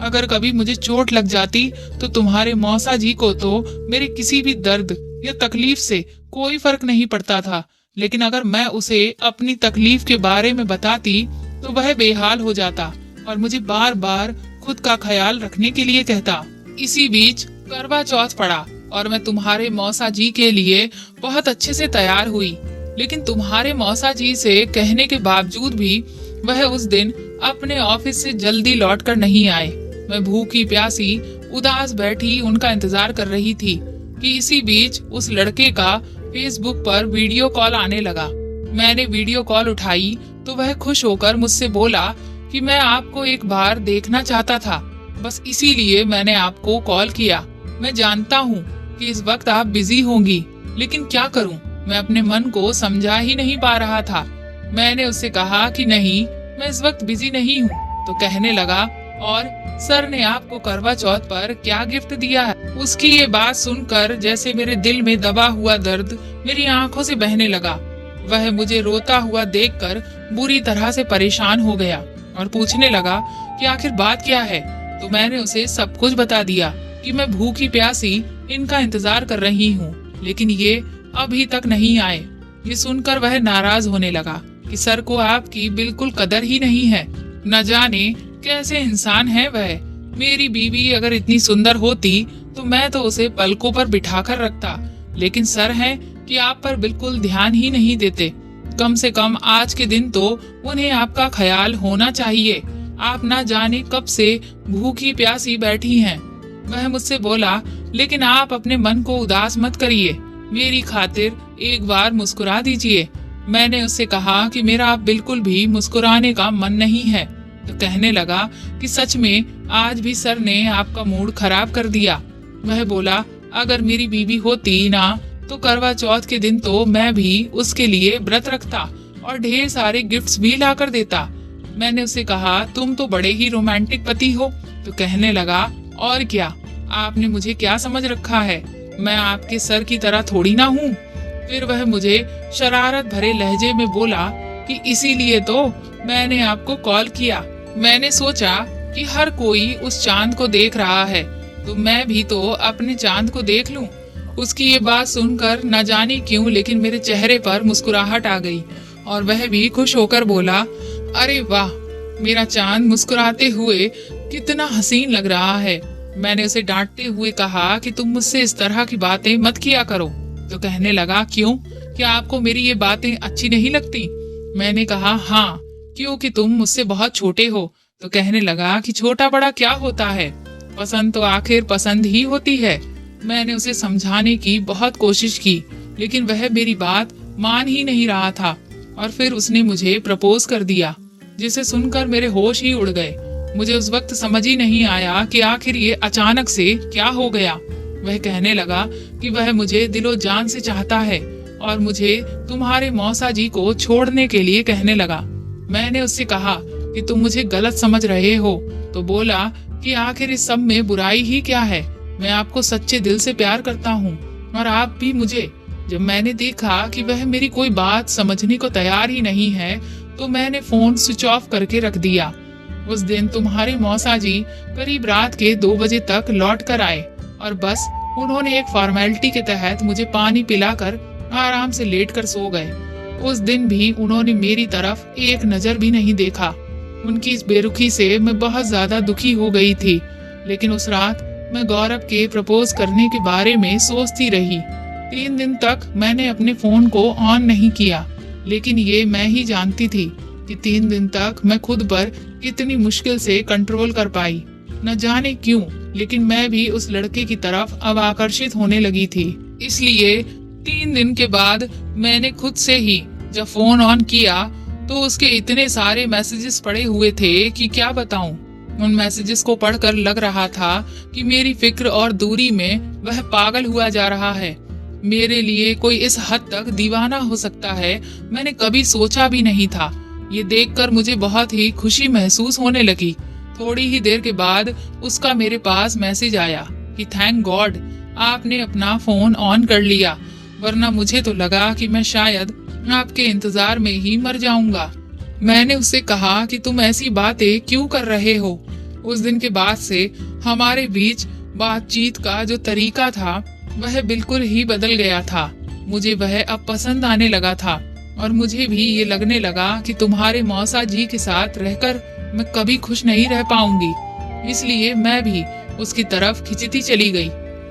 अगर कभी मुझे चोट लग जाती तो तुम्हारे मौसा जी को तो मेरे किसी भी दर्द या तकलीफ से कोई फर्क नहीं पड़ता था, लेकिन अगर मैं उसे अपनी तकलीफ के बारे में बताती तो वह बेहाल हो जाता और मुझे बार बार खुद का ख्याल रखने के लिए कहता। इसी बीच करवा चौथ पड़ा और मैं तुम्हारे मौसा जी के लिए बहुत अच्छे से तैयार हुई, लेकिन तुम्हारे मौसा जी से कहने के बावजूद भी वह उस दिन अपने ऑफिस से जल्दी लौटकर नहीं आए। मैं भूखी प्यासी उदास बैठी उनका इंतजार कर रही थी कि इसी बीच उस लड़के का फेसबुक पर वीडियो कॉल आने लगा। मैंने वीडियो कॉल उठाई तो वह खुश होकर मुझसे बोला कि मैं आपको एक बार देखना चाहता था, बस इसीलिए मैंने आपको कॉल किया। मैं जानता हूँ कि इस वक्त आप बिजी होंगी, लेकिन क्या करूँ, मैं अपने मन को समझा ही नहीं पा रहा था। मैंने उससे कहा कि नहीं, मैं इस वक्त बिजी नहीं हूँ। तो कहने लगा, और सर ने आपको करवा चौथ पर क्या गिफ्ट दिया है? उसकी ये बात सुनकर जैसे मेरे दिल में दबा हुआ दर्द मेरी आंखों से बहने लगा। वह मुझे रोता हुआ देखकर बुरी तरह से परेशान हो गया और पूछने लगा कि आखिर बात क्या है। तो मैंने उसे सब कुछ बता दिया कि मैं भूखी प्यासी इनका इंतजार कर रही हूँ, लेकिन ये अभी तक नहीं आए। ये सुनकर वह नाराज होने लगा कि सर को आपकी बिल्कुल कदर ही नहीं है, न जाने कैसे इंसान है वह। मेरी बीवी अगर इतनी सुंदर होती तो मैं तो उसे पलकों पर बिठाकर रखता, लेकिन सर है कि आप पर बिल्कुल ध्यान ही नहीं देते। कम से कम आज के दिन तो उन्हें आपका ख्याल होना चाहिए। आप ना जाने कब से भूखी प्यासी बैठी हैं। वह मुझसे बोला, लेकिन आप अपने मन को उदास मत करिए, मेरी खातिर एक बार मुस्कुरा दीजिए। मैंने उससे कहा कि मेरा अब बिल्कुल भी मुस्कुराने का मन नहीं है। तो कहने लगा कि सच में आज भी सर ने आपका मूड खराब कर दिया। वह बोला, अगर मेरी बीवी होती ना तो करवा चौथ के दिन तो मैं भी उसके लिए व्रत रखता और ढेर सारे गिफ्ट्स भी ला कर देता। मैंने उसे कहा, तुम तो बड़े ही रोमांटिक पति हो। तो कहने लगा, और क्या, आपने मुझे क्या समझ रखा है, मैं आपके सर की तरह थोड़ी ना हूँ। फिर वह मुझे शरारत भरे लहजे में बोला कि इसीलिए तो मैंने आपको कॉल किया। मैंने सोचा कि हर कोई उस चांद को देख रहा है तो मैं भी तो अपने चांद को देख लूं। उसकी ये बात सुनकर न जाने क्यों लेकिन मेरे चेहरे पर मुस्कुराहट आ गई और वह भी खुश होकर बोला, अरे वाह, मेरा चांद मुस्कुराते हुए कितना हसीन लग रहा है। मैंने उसे डांटते हुए कहा कि तुम मुझसे इस तरह की बातें मत किया करो। तो कहने लगा, क्यों, क्या आपको मेरी ये बातें अच्छी नहीं लगती? मैंने कहा, हाँ, क्योंकि तुम मुझसे बहुत छोटे हो। तो कहने लगा कि छोटा बड़ा क्या होता है, पसंद तो आखिर पसंद ही होती है। मैंने उसे समझाने की बहुत कोशिश की, लेकिन वह मेरी बात मान ही नहीं रहा था और फिर उसने मुझे प्रपोज कर दिया, जिसे सुनकर मेरे होश ही उड़ गए। मुझे उस वक्त समझ ही नहीं आया कि आखिर ये अचानक से क्या हो गया। वह कहने लगा कि वह मुझे दिलो जान से चाहता है और मुझे तुम्हारे मौसा जी को छोड़ने के लिए कहने लगा। मैंने उससे कहा कि तुम मुझे गलत समझ रहे हो। तो बोला कि आखिर इस सब में बुराई ही क्या है, मैं आपको सच्चे दिल से प्यार करता हूँ और आप भी मुझे। जब मैंने देखा कि वह मेरी कोई बात समझने को तैयार ही नहीं है तो मैंने फोन स्विच ऑफ करके रख दिया। उस दिन तुम्हारे मौसा जी करीब रात के 2 बजे तक लौट कर आए और बस उन्होंने एक फॉर्मेलिटी के तहत मुझे पानी पिलाकर आराम से लेट कर सो गए। उस दिन भी उन्होंने मेरी तरफ एक नजर भी नहीं देखा। उनकी इस बेरुखी से मैं बहुत ज्यादा दुखी हो गई थी, लेकिन उस रात मैं गौरव के प्रपोज करने के बारे में सोचती रही। 3 दिन तक मैंने अपने फोन को ऑन नहीं किया, लेकिन ये मैं ही जानती थी कि 3 दिन तक मैं खुद पर कितनी मुश्किल से कंट्रोल कर पाई। न जाने क्यों, लेकिन मैं भी उस लड़के की तरफ अब आकर्षित होने लगी थी। इसलिए 3 दिन के बाद मैंने खुद से ही जब फोन ऑन किया तो उसके इतने सारे मैसेजेस पड़े हुए थे कि क्या बताऊं। उन मैसेजेस को पढ़कर लग रहा था कि मेरी फिक्र और दूरी में वह पागल हुआ जा रहा है। मेरे लिए कोई इस हद तक दीवाना हो सकता है, मैंने कभी सोचा भी नहीं था। ये देखकर मुझे बहुत ही खुशी महसूस होने लगी। थोड़ी ही देर के बाद उसका मेरे पास मैसेज आया कि थैंक गॉड आपने अपना फोन ऑन कर लिया, वरना मुझे तो लगा कि मैं शायद आपके इंतजार में ही मर जाऊंगा। मैंने उससे कहा कि तुम ऐसी बातें क्यों कर रहे हो। उस दिन के बाद से हमारे बीच बातचीत का जो तरीका था वह बिल्कुल ही बदल गया था। मुझे वह अब पसंद आने लगा था और मुझे भी ये लगने लगा कि तुम्हारे मौसा जी के साथ रहकर मैं कभी खुश नहीं रह पाऊंगी। इसलिए मैं भी उसकी तरफ खिंचती चली गई।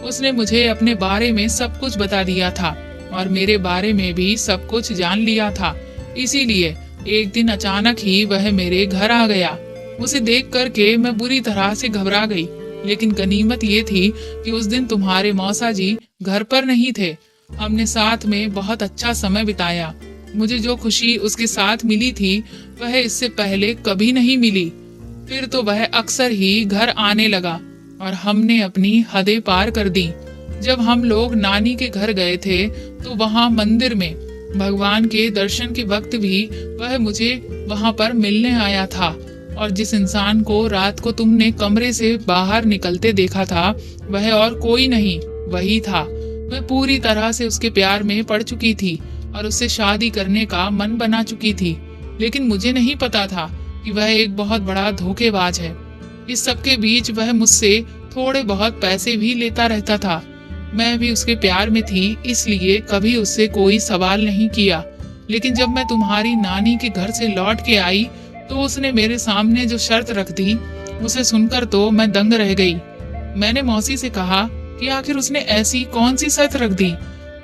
उसने मुझे अपने बारे में सब कुछ बता दिया था और मेरे बारे में भी सब कुछ जान लिया था। इसीलिए एक दिन अचानक ही वह मेरे घर आ गया। उसे देख करके मैं बुरी तरह से घबरा गई, लेकिन गनीमत ये थी कि उस दिन तुम्हारे मौसा जी घर पर नहीं थे। हमने साथ में बहुत अच्छा समय बिताया। मुझे जो खुशी उसके साथ मिली थी वह इससे पहले कभी नहीं मिली। फिर तो वह अक्सर ही घर आने लगा और हमने अपनी हदें पार कर दी। जब हम लोग नानी के घर गए थे तो वहाँ मंदिर में भगवान के दर्शन के वक्त भी वह मुझे वहाँ पर मिलने आया था और जिस इंसान को रात को तुमने कमरे से बाहर निकलते देखा था वह और कोई नहीं, वही था। मैं पूरी तरह से उसके प्यार में पड़ चुकी थी और उससे शादी करने का मन बना चुकी थी, लेकिन मुझे नहीं पता था कि वह एक बहुत बड़ा धोखेबाज है। इस सब के बीच वह मुझसे थोड़े बहुत पैसे भी लेता रहता था। मैं भी उसके प्यार में थी, इसलिए कभी उससे कोई सवाल नहीं किया। लेकिन जब मैं तुम्हारी नानी के घर से लौट के आई तो उसने मेरे सामने जो शर्त रख दी उसे सुनकर तो मैं दंग रह गई। मैंने मौसी से कहा कि आखिर उसने ऐसी कौन सी शर्त रख दी,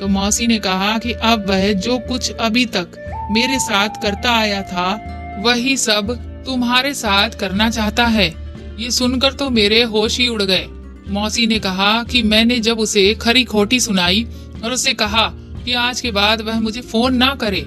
तो मौसी ने कहा कि अब वह जो कुछ अभी तक मेरे साथ करता आया था वही सब तुम्हारे साथ करना चाहता है। ये सुनकर तो मेरे होश ही उड़ गए। मौसी ने कहा कि मैंने जब उसे खरी खोटी सुनाई और उससे कहा कि आज के बाद वह मुझे फोन ना करे,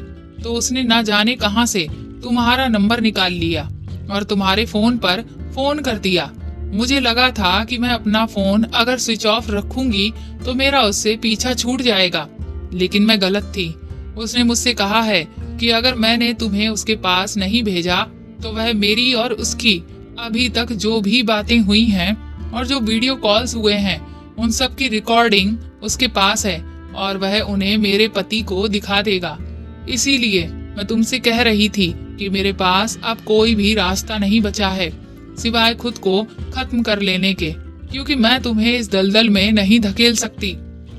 तो उसने ना जाने कहां से तुम्हारा नंबर निकाल लिया और तुम्हारे फोन पर फोन कर दिया। मुझे लगा था कि मैं अपना फोन अगर स्विच ऑफ रखूंगी तो मेरा उससे पीछा छूट जाएगा, लेकिन मैं गलत थी। उसने मुझसे कहा है कि अगर मैंने तुम्हें उसके पास नहीं भेजा तो वह मेरी और उसकी अभी तक जो भी बातें हुई हैं और जो वीडियो कॉल्स हुए हैं उन सब की रिकॉर्डिंग उसके पास है और वह उन्हें मेरे पति को दिखा देगा। इसीलिए मैं तुमसे कह रही थी कि मेरे पास अब कोई भी रास्ता नहीं बचा है सिवाय खुद को खत्म कर लेने के, क्योंकि मैं तुम्हें इस दलदल में नहीं धकेल सकती।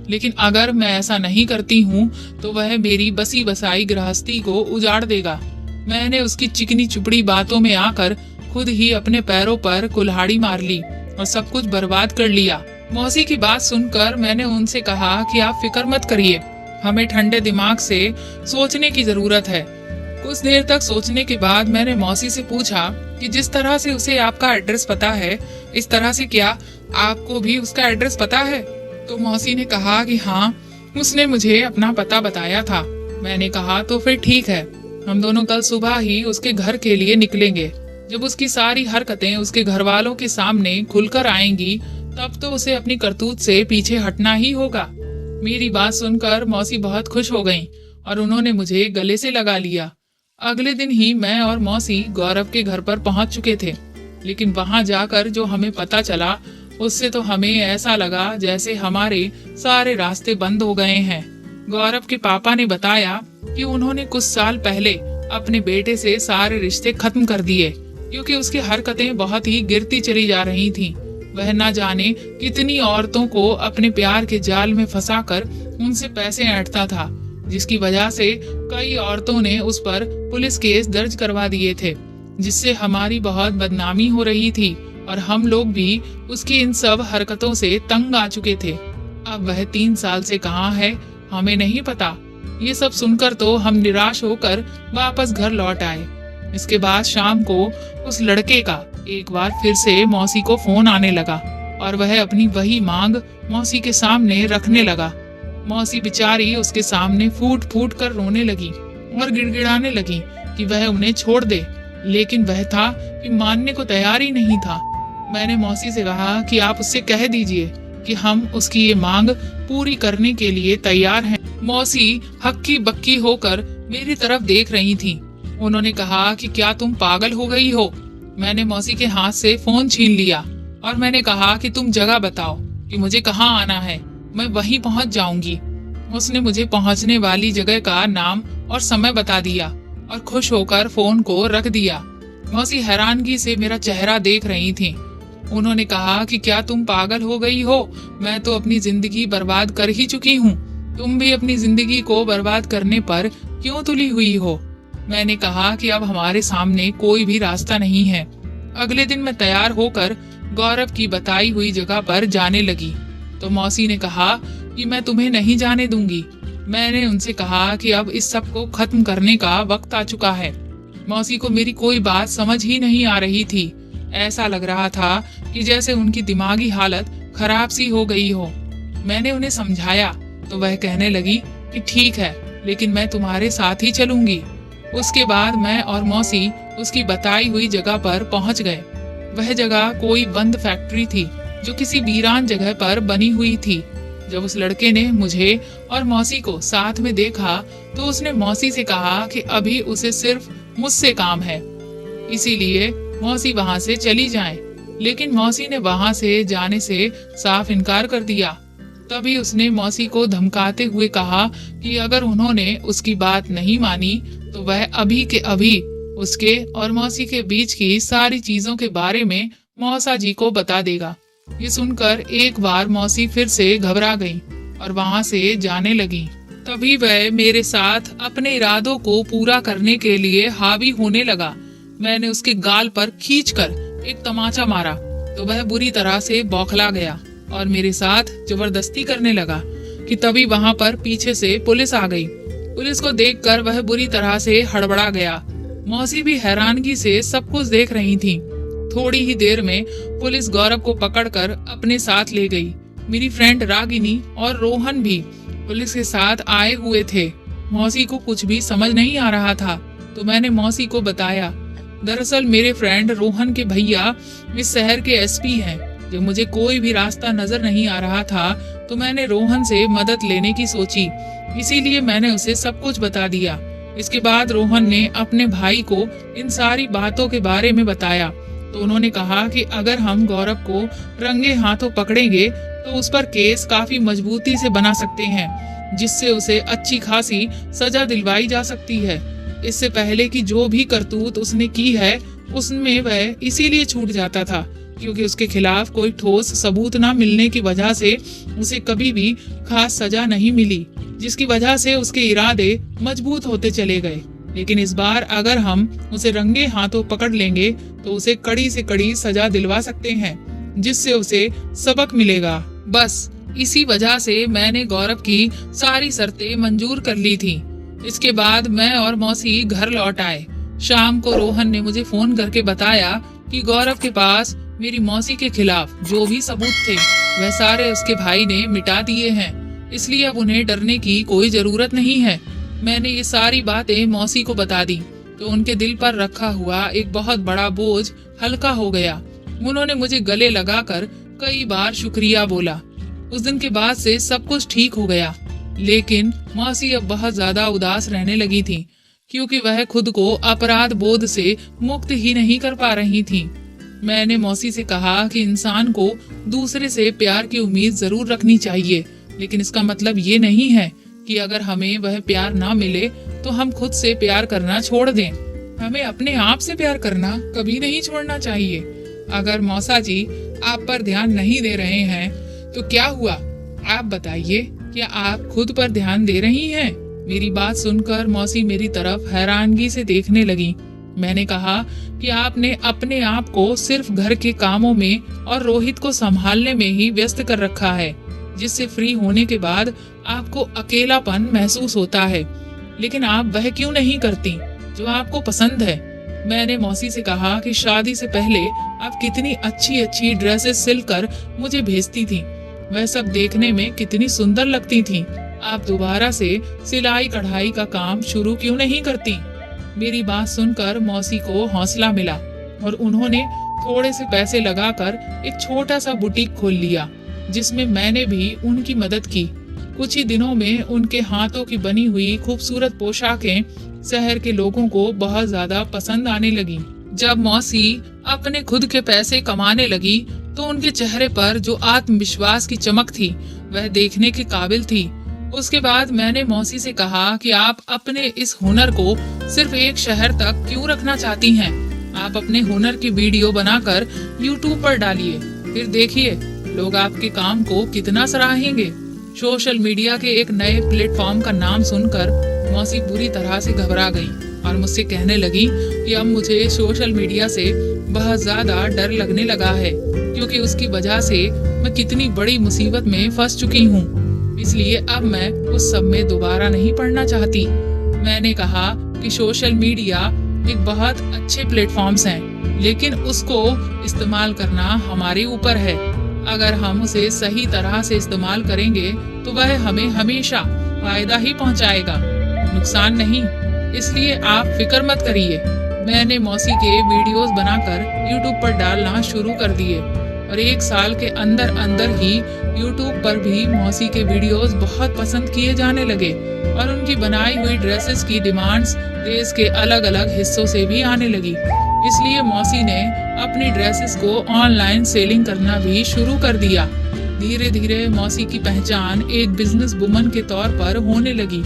लेकिन अगर मैं ऐसा नहीं करती हूँ तो वह मेरी बसी बसाई गृहस्थी को उजाड़ देगा। मैंने उसकी चिकनी चुपड़ी बातों में आकर खुद ही अपने पैरों पर कुल्हाड़ी मार ली और सब कुछ बर्बाद कर लिया। मौसी की बात सुनकर मैंने उनसे कहा कि आप फिक्र मत करिए, हमें ठंडे दिमाग से सोचने की जरूरत है। कुछ देर तक सोचने के बाद मैंने मौसी से पूछा कि जिस तरह से उसे आपका एड्रेस पता है, इस तरह से क्या आपको भी उसका एड्रेस पता है? तो मौसी ने कहा कि हाँ, उसने मुझे अपना पता बताया था। मैंने कहा तो फिर ठीक है, हम दोनों कल सुबह ही उसके घर के लिए निकलेंगे। जब उसकी सारी हरकतें उसके घर वालों के सामने खुलकर आएंगी तब तो उसे अपनी करतूत से पीछे हटना ही होगा। मेरी बात सुनकर मौसी बहुत खुश हो गईं और उन्होंने मुझे गले से लगा लिया। अगले दिन ही मैं और मौसी गौरव के घर पर पहुंच चुके थे, लेकिन वहां जाकर जो हमें पता चला उससे तो हमें ऐसा लगा जैसे हमारे सारे रास्ते बंद हो गए हैं। गौरव के पापा ने बताया कि उन्होंने कुछ साल पहले अपने बेटे से सारे रिश्ते खत्म कर दिए, क्योंकि उसकी हरकतें बहुत ही गिरती चली जा रही थीं। वह न जाने कितनी औरतों को अपने प्यार के जाल में फंसाकर उनसे पैसे ऐंठता था, जिसकी वजह से कई औरतों ने उस पर पुलिस केस दर्ज करवा दिए थे, जिससे हमारी बहुत बदनामी हो रही थी और हम लोग भी उसकी इन सब हरकतों से तंग आ चुके थे। अब वह 3 साल से कहाँ है हमें नहीं पता। ये सब सुनकर तो हम निराश होकर वापस घर लौट आए। इसके बाद शाम को उस लड़के का एक बार फिर से मौसी को फोन आने लगा और वह अपनी वही मांग मौसी के सामने रखने लगा। मौसी बेचारी उसके सामने फूट फूट कर रोने लगी और गिड़गिड़ाने लगी कि वह उन्हें छोड़ दे, लेकिन वह था कि मानने को तैयार ही नहीं था। मैंने मौसी से कहा कि आप उससे कह दीजिए कि हम उसकी ये मांग पूरी करने के लिए तैयार हैं। मौसी हक्की बक्की होकर मेरी तरफ देख रही थी। उन्होंने कहा कि क्या तुम पागल हो गई हो? मैंने मौसी के हाथ से फोन छीन लिया और मैंने कहा कि तुम जगह बताओ कि मुझे कहाँ आना है, मैं वहीं पहुंच जाऊंगी। उसने मुझे पहुंचने वाली जगह का नाम और समय बता दिया और खुश होकर फोन को रख दिया। मौसी हैरानगी से मेरा चेहरा देख रही थी। उन्होंने कहा कि क्या तुम पागल हो गई हो? मैं तो अपनी जिंदगी बर्बाद कर ही चुकी हूँ, तुम भी अपनी जिंदगी को बर्बाद करने पर क्यों तुली हुई हो? मैंने कहा कि अब हमारे सामने कोई भी रास्ता नहीं है। अगले दिन मैं तैयार होकर गौरव की बताई हुई जगह पर जाने लगी तो मौसी ने कहा कि मैं तुम्हें नहीं जाने दूंगी। मैंने उनसे कहा कि अब इस सब को खत्म करने का वक्त आ चुका है। मौसी को मेरी कोई बात समझ ही नहीं आ रही थी। ऐसा लग रहा था कि जैसे उनकी दिमागी हालत खराब सी हो गई हो। मैंने उन्हें समझाया तो वह कहने लगी कि ठीक है, लेकिन मैं तुम्हारे साथ ही चलूंगी। उसके बाद मैं और मौसी उसकी बताई हुई जगह पर पहुंच गए। वह जगह कोई बंद फैक्ट्री थी जो किसी वीरान जगह पर बनी हुई थी। जब उस लड़के ने मुझे और मौसी को साथ में देखा तो उसने मौसी से कहा कि अभी उसे सिर्फ मुझसे काम है, इसीलिए मौसी वहां से चली जाए। लेकिन मौसी ने वहां से जाने से साफ इनकार कर दिया। तभी उसने मौसी को धमकाते हुए कहा कि अगर उन्होंने उसकी बात नहीं मानी तो वह अभी के अभी उसके और मौसी के बीच की सारी चीजों के बारे में मौसा जी को बता देगा। ये सुनकर एक बार मौसी फिर से घबरा गई और वहां से जाने लगी। तभी वह मेरे साथ अपने इरादों को पूरा करने के लिए हावी होने लगा। मैंने उसके गाल पर खींचकर एक तमाचा मारा तो वह बुरी तरह से बौखला गया और मेरे साथ जबरदस्ती करने लगा कि तभी वहां पर पीछे से पुलिस आ गई। पुलिस को देखकर वह बुरी तरह से हड़बड़ा गया। मौसी भी हैरानगी से सब कुछ देख रही थी। थोड़ी ही देर में पुलिस गौरव को पकड़कर अपने साथ ले गई। मेरी फ्रेंड रागिनी और रोहन भी पुलिस के साथ आए हुए थे। मौसी को कुछ भी समझ नहीं आ रहा था तो मैंने मौसी को बताया। दरअसल मेरे फ्रेंड रोहन के भैया इस शहर के एसपी हैं। जब मुझे कोई भी रास्ता नजर नहीं आ रहा था तो मैंने रोहन से मदद लेने की सोची, इसीलिए मैंने उसे सब कुछ बता दिया। इसके बाद रोहन ने अपने भाई को इन सारी बातों के बारे में बताया तो उन्होंने कहा कि अगर हम गौरव को रंगे हाथों पकड़ेंगे तो उस पर केस काफी मजबूती से बना सकते हैं, जिससे उसे अच्छी खासी सजा दिलवाई जा सकती है। इससे पहले कि जो भी करतूत उसने की है उसमें वह इसीलिए छूट जाता था क्योंकि उसके खिलाफ कोई ठोस सबूत न मिलने की वजह से उसे कभी भी खास सजा नहीं मिली, जिसकी वजह से उसके इरादे मजबूत होते चले गए। लेकिन इस बार अगर हम उसे रंगे हाथों पकड़ लेंगे तो उसे कड़ी से कड़ी सजा दिलवा सकते हैं, जिससे उसे सबक मिलेगा। बस इसी वजह से मैंने गौरव की सारी शर्तें मंजूर कर ली थी। इसके बाद मैं और मौसी घर लौट आए। शाम को रोहन ने मुझे फोन करके बताया कि गौरव के पास मेरी मौसी के खिलाफ जो भी सबूत थे वह सारे उसके भाई ने मिटा दिए हैं, इसलिए अब उन्हें डरने की कोई जरूरत नहीं है। मैंने ये सारी बातें मौसी को बता दी तो उनके दिल पर रखा हुआ एक बहुत बड़ा बोझ हल्का हो गया। उन्होंने मुझे गले लगाकर कई बार शुक्रिया बोला। उस दिन के बाद से सब कुछ ठीक हो गया, लेकिन मौसी अब बहुत ज्यादा उदास रहने लगी थी क्योंकि वह खुद को अपराध बोध से मुक्त ही नहीं कर पा रही थी। मैंने मौसी से कहा कि इंसान को दूसरे से प्यार की उम्मीद जरूर रखनी चाहिए, लेकिन इसका मतलब ये नहीं है कि अगर हमें वह प्यार ना मिले तो हम खुद से प्यार करना छोड़ दें। हमें अपने आप से प्यार करना कभी नहीं छोड़ना चाहिए। अगर मौसा जी आप पर ध्यान नहीं दे रहे हैं तो क्या हुआ, आप बताइए, क्या आप खुद पर ध्यान दे रही हैं? मेरी बात सुनकर मौसी मेरी तरफ हैरानगी से देखने लगी। मैंने कहा कि आपने अपने आप को सिर्फ घर के कामों में और रोहित को संभालने में ही व्यस्त कर रखा है, जिससे फ्री होने के बाद आपको अकेलापन महसूस होता है। लेकिन आप वह क्यों नहीं करती जो आपको पसंद है? मैंने मौसी से कहा कि शादी से पहले आप कितनी अच्छी अच्छी ड्रेसेस सिलकर मुझे भेजती थी, वह सब देखने में कितनी सुंदर लगती थी। आप दोबारा से सिलाई कढ़ाई का काम शुरू क्यों नहीं करती? मेरी बात सुनकर मौसी को हौसला मिला और उन्होंने थोड़े से पैसे लगाकर एक छोटा सा बुटीक खोल लिया। जिसमें मैंने भी उनकी मदद की। कुछ ही दिनों में उनके हाथों की बनी हुई खूबसूरत पोशाकें शहर के लोगों को बहुत ज्यादा पसंद आने लगी। जब मौसी अपने खुद के पैसे कमाने लगी तो उनके चेहरे पर जो आत्मविश्वास की चमक थी वह देखने के काबिल थी। उसके बाद मैंने मौसी से कहा कि आप अपने इस हुनर को सिर्फ एक शहर तक क्यों रखना चाहती हैं? आप अपने हुनर की वीडियो बनाकर YouTube पर डालिए, फिर देखिए लोग आपके काम को कितना सराहेंगे। सोशल मीडिया के एक नए प्लेटफॉर्म का नाम सुनकर मौसी पूरी तरह से घबरा गई और मुझसे कहने लगी कि अब मुझे सोशल मीडिया से बहुत ज्यादा डर लगने लगा है, क्योंकि उसकी वजह से मैं कितनी बड़ी मुसीबत में फंस चुकी हूँ। इसलिए अब मैं उस सब में दोबारा नहीं पढ़ना चाहती। मैंने कहा कि सोशल मीडिया एक बहुत अच्छे प्लेटफॉर्म्स हैं, लेकिन उसको इस्तेमाल करना हमारे ऊपर है। अगर हम उसे सही तरह से इस्तेमाल करेंगे तो वह हमें हमेशा फायदा ही पहुंचाएगा, नुकसान नहीं। इसलिए आप फिक्र मत करिए। मैंने मौसी के वीडियोस बनाकर YouTube पर डालना शुरू कर दिए और 1 साल के अंदर अंदर ही YouTube पर भी मौसी के वीडियोस बहुत पसंद किए जाने लगे और उनकी बनाई हुई ड्रेसेस की डिमांड्स देश के अलग अलग हिस्सों से भी आने लगी। इसलिए मौसी ने अपनी ड्रेसेस को ऑनलाइन सेलिंग करना भी शुरू कर दिया। धीरे धीरे मौसी की पहचान एक बिजनेस वुमन के तौर पर होने लगी।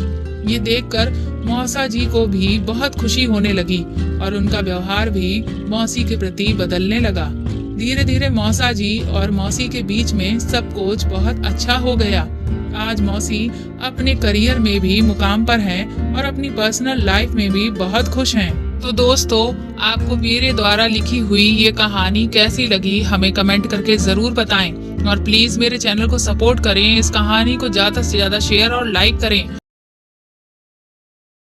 ये देखकर मौसा जी को भी बहुत खुशी होने लगी और उनका व्यवहार भी मौसी के प्रति बदलने लगा। धीरे धीरे मौसा जी और मौसी के बीच में सब कुछ बहुत अच्छा हो गया। आज मौसी अपने करियर में भी मुकाम पर हैं और अपनी पर्सनल लाइफ में भी बहुत खुश हैं। तो दोस्तों, आपको मेरे द्वारा लिखी हुई ये कहानी कैसी लगी हमें कमेंट करके जरूर बताएं और प्लीज मेरे चैनल को सपोर्ट करें। इस कहानी को ज्यादा से ज्यादा शेयर और लाइक करें।